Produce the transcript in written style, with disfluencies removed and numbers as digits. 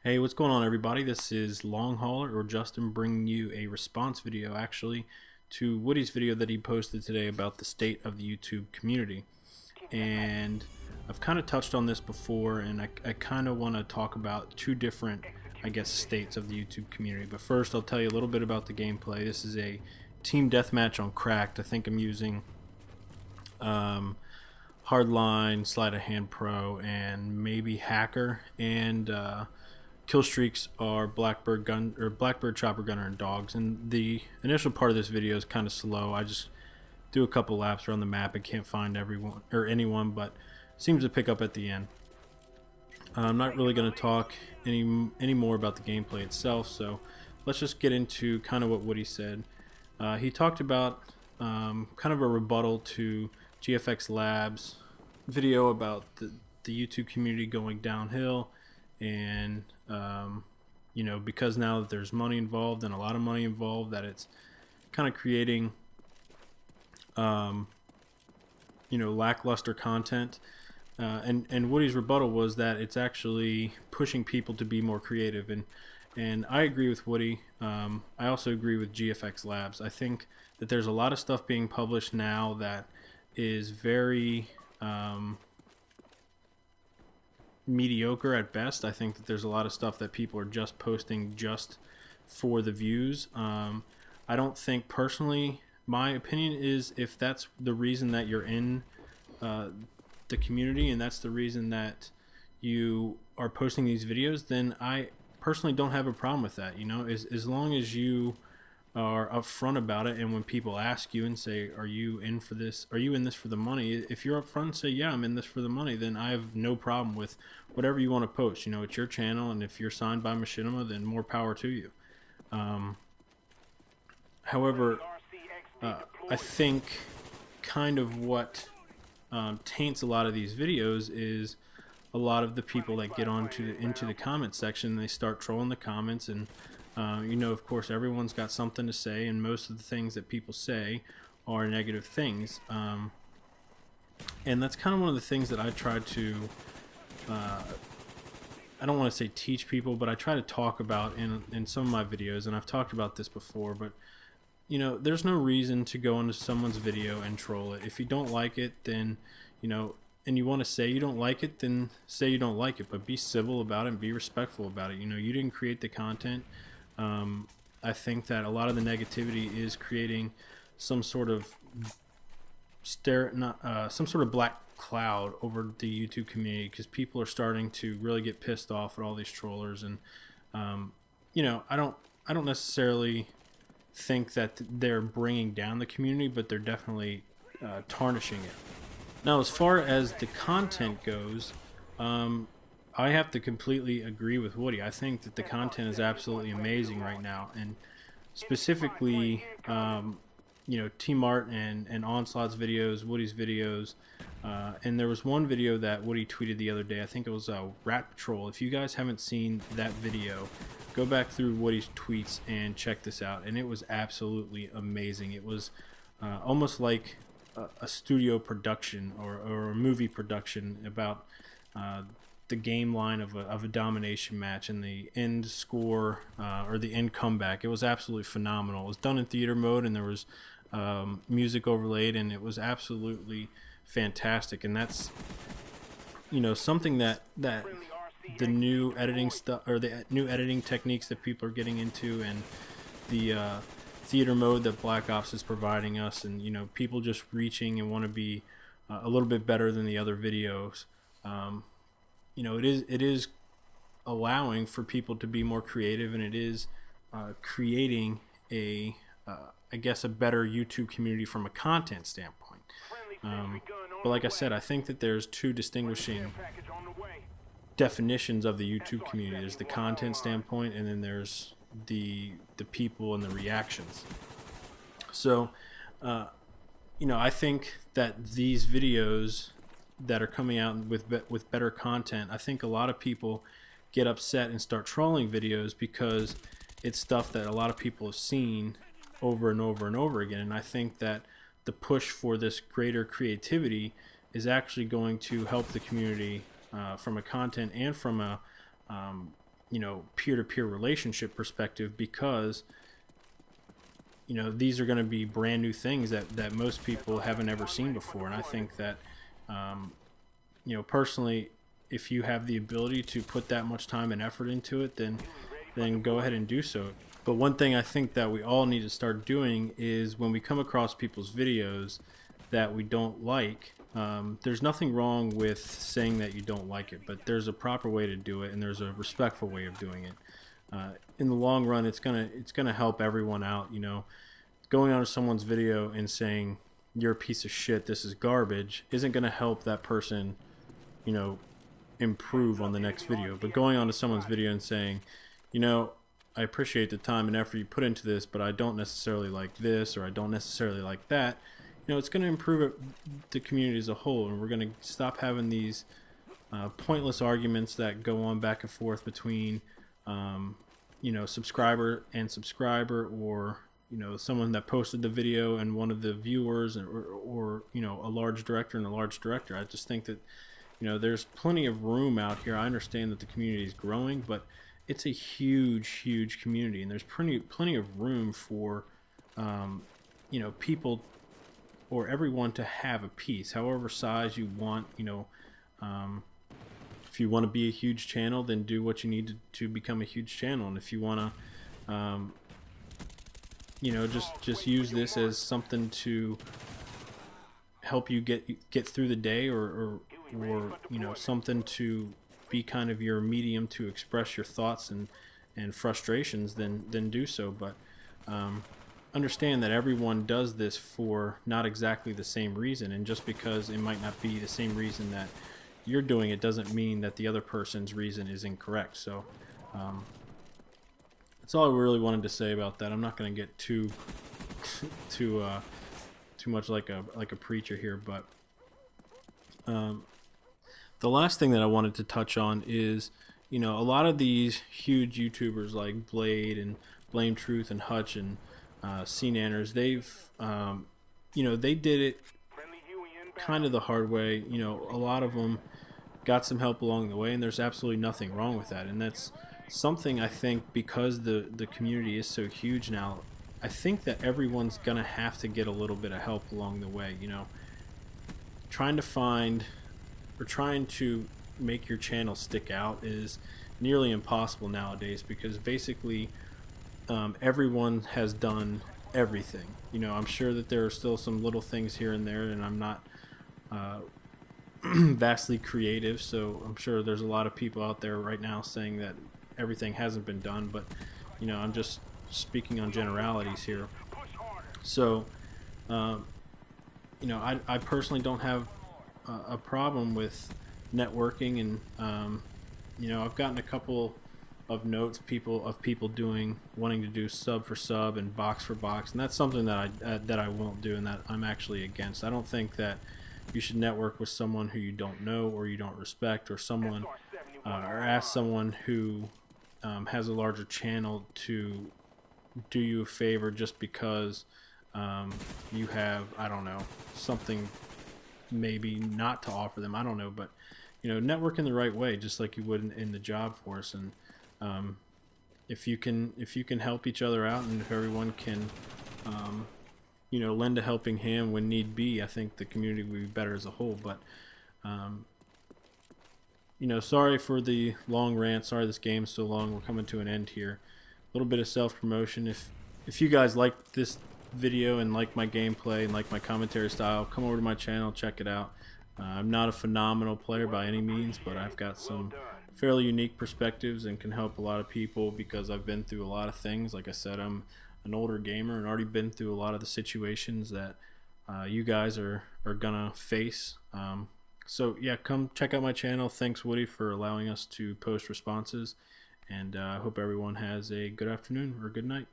Hey, what's going on, everybody? This is Long Hauler or Justin bringing you a response video actually to Woody's video that he posted today about the state of the YouTube community. And I've kind of touched on this before, and I kind of want to talk about two different, I guess, states of the YouTube community. But first, I'll tell you a little bit about the gameplay. This is a team deathmatch on Cracked. I think I'm using Hardline, Sleight of Hand Pro, and maybe Hacker, and kill streaks are Blackbird gun or Blackbird, Chopper Gunner, and Dogs. And the initial part of this video is kind of slow. I just do a couple laps around the map and can't find everyone or anyone, but seems to pick up at the end. I'm not really going to talk any more about the gameplay itself, so let's just get into kind of what Woody said. He talked about kind of a rebuttal to GFX Labs video about the YouTube community going downhill, and you know, because now that there's money involved, and a lot of money involved, that it's kind of creating you know, lackluster content. And Woody's rebuttal was that it's actually pushing people to be more creative, and I agree with Woody. I also agree with GFX Labs. I think that there's a lot of stuff being published now that is very mediocre at best. I think that there's a lot of stuff that people are just posting just for the views. I don't think, personally, my opinion is, if that's the reason that you're in the community and that's the reason that you are posting these videos, then I personally don't have a problem with that. You know, as long as you are upfront about it, and when people ask you and say, are you in for this, are you in this for the money, if you're upfront and say, yeah, I'm in this for the money, then I have no problem with whatever you want to post. You know, it's your channel, and if you're signed by Machinima, then more power to you. However, I think kind of what taints a lot of these videos is a lot of the people that get into the comment section, and they start trolling the comments. And you know, of course, everyone's got something to say, and most of the things that people say are negative things. And that's kind of one of the things that I try to, I don't want to say teach people, but I try to talk about in some of my videos, and I've talked about this before, but you know, there's no reason to go into someone's video and troll it. If you don't like it, then, you know, and you want to say you don't like it, then say you don't like it, but be civil about it and be respectful about it. You know, you didn't create the content. I think that a lot of the negativity is creating some sort of some sort of black cloud over the YouTube community, because people are starting to really get pissed off at all these trollers. And you know, I don't necessarily think that they're bringing down the community, but they're definitely tarnishing it. Now, as far as the content goes, I have to completely agree with Woody. I think that the content is absolutely amazing right now, and specifically, you know, T-Mart and Onslaught's videos, Woody's videos, and there was one video that Woody tweeted the other day. I think it was Rat Patrol. If you guys haven't seen that video, go back through Woody's tweets and check this out, and it was absolutely amazing. It was almost like a studio production or a movie production about the game line of a domination match and the end score or the end comeback. It was absolutely phenomenal. It was done in theater mode, and there was music overlaid, and it was absolutely fantastic. And that's, you know, something that the new editing stuff, or the new editing techniques that people are getting into, and the theater mode that Black Ops is providing us, and, you know, people just reaching and want to be a little bit better than the other videos. You know, it is allowing for people to be more creative, and it is creating a I guess a better YouTube community from a content standpoint. But like I said, I think that there's two distinguishing definitions of the YouTube community. There's the content standpoint, and then there's the people and the reactions. So you know, I think that these videos that are coming out with better content, I think a lot of people get upset and start trolling videos because it's stuff that a lot of people have seen over and over and over again. And I think that the push for this greater creativity is actually going to help the community from a content and from a peer-to-peer relationship perspective, because these are going to be brand new things that most people haven't ever seen before. And I think that personally, if you have the ability to put that much time and effort into it, then go ahead and do so. But one thing I think that we all need to start doing is, when we come across people's videos that we don't like, there's nothing wrong with saying that you don't like it, but there's a proper way to do it, and there's a respectful way of doing it. In the long run, it's gonna help everyone out. Going onto someone's video and saying you're a piece of shit, this is garbage, isn't gonna help that person, improve on the next video. But going onto someone's video and saying, I appreciate the time and effort you put into this, but I don't necessarily like this, or I don't necessarily like that, it's going to improve the community as a whole, and we're going to stop having these pointless arguments that go on back and forth between, subscriber and subscriber, or someone that posted the video and one of the viewers, or a large director and a large director. I just think that there's plenty of room out here. I understand that the community is growing, but it's a huge community, and there's plenty of room for people, or everyone, to have a piece, however size you want. If you want to be a huge channel, then do what you need to become a huge channel. And if you want to just use this as something to help you get through the day, or something to be kind of your medium to express your thoughts and frustrations, then do so. But understand that everyone does this for not exactly the same reason, and just because it might not be the same reason that you're doing it doesn't mean that the other person's reason is incorrect. So that's all I really wanted to say about that. I'm not going to get too much like a preacher here, but the last thing that I wanted to touch on is, a lot of these huge YouTubers like Blade and Blame Truth and Hutch and CNanners, they did it kind of the hard way. A lot of them got some help along the way, and there's absolutely nothing wrong with that. And that's something, I think, because the community is so huge now, I think that everyone's gonna have to get a little bit of help along the way. Trying to make your channel stick out is nearly impossible nowadays, because basically everyone has done everything. I'm sure that there are still some little things here and there, and I'm not vastly creative, so I'm sure there's a lot of people out there right now saying that everything hasn't been done, but I'm just speaking on generalities here. So I personally don't have a problem with networking, and I've gotten a couple of notes of people wanting to do sub for sub and box for box, and that's something that I won't do, and that I'm actually against. I don't think that you should network with someone who you don't know or you don't respect, or or ask someone who has a larger channel to do you a favor just because you have, I don't know, something maybe not to offer them. I don't know, but network in the right way, just like you would in the job force. And if you can help each other out, and if everyone can lend a helping hand when need be, I think the community will be better as a whole. But sorry for the long rant, sorry this game's so long. We're coming to an end here. A little bit of self-promotion. If you guys like this video and like my gameplay and like my commentary style, come over to my channel, check it out. I'm not a phenomenal player by any means, but I've got some fairly unique perspectives and can help a lot of people because I've been through a lot of things. Like I said, I'm an older gamer and already been through a lot of the situations that you guys are gonna face. So yeah, come check out my channel. Thanks, Woody, for allowing us to post responses, and I hope everyone has a good afternoon or good night.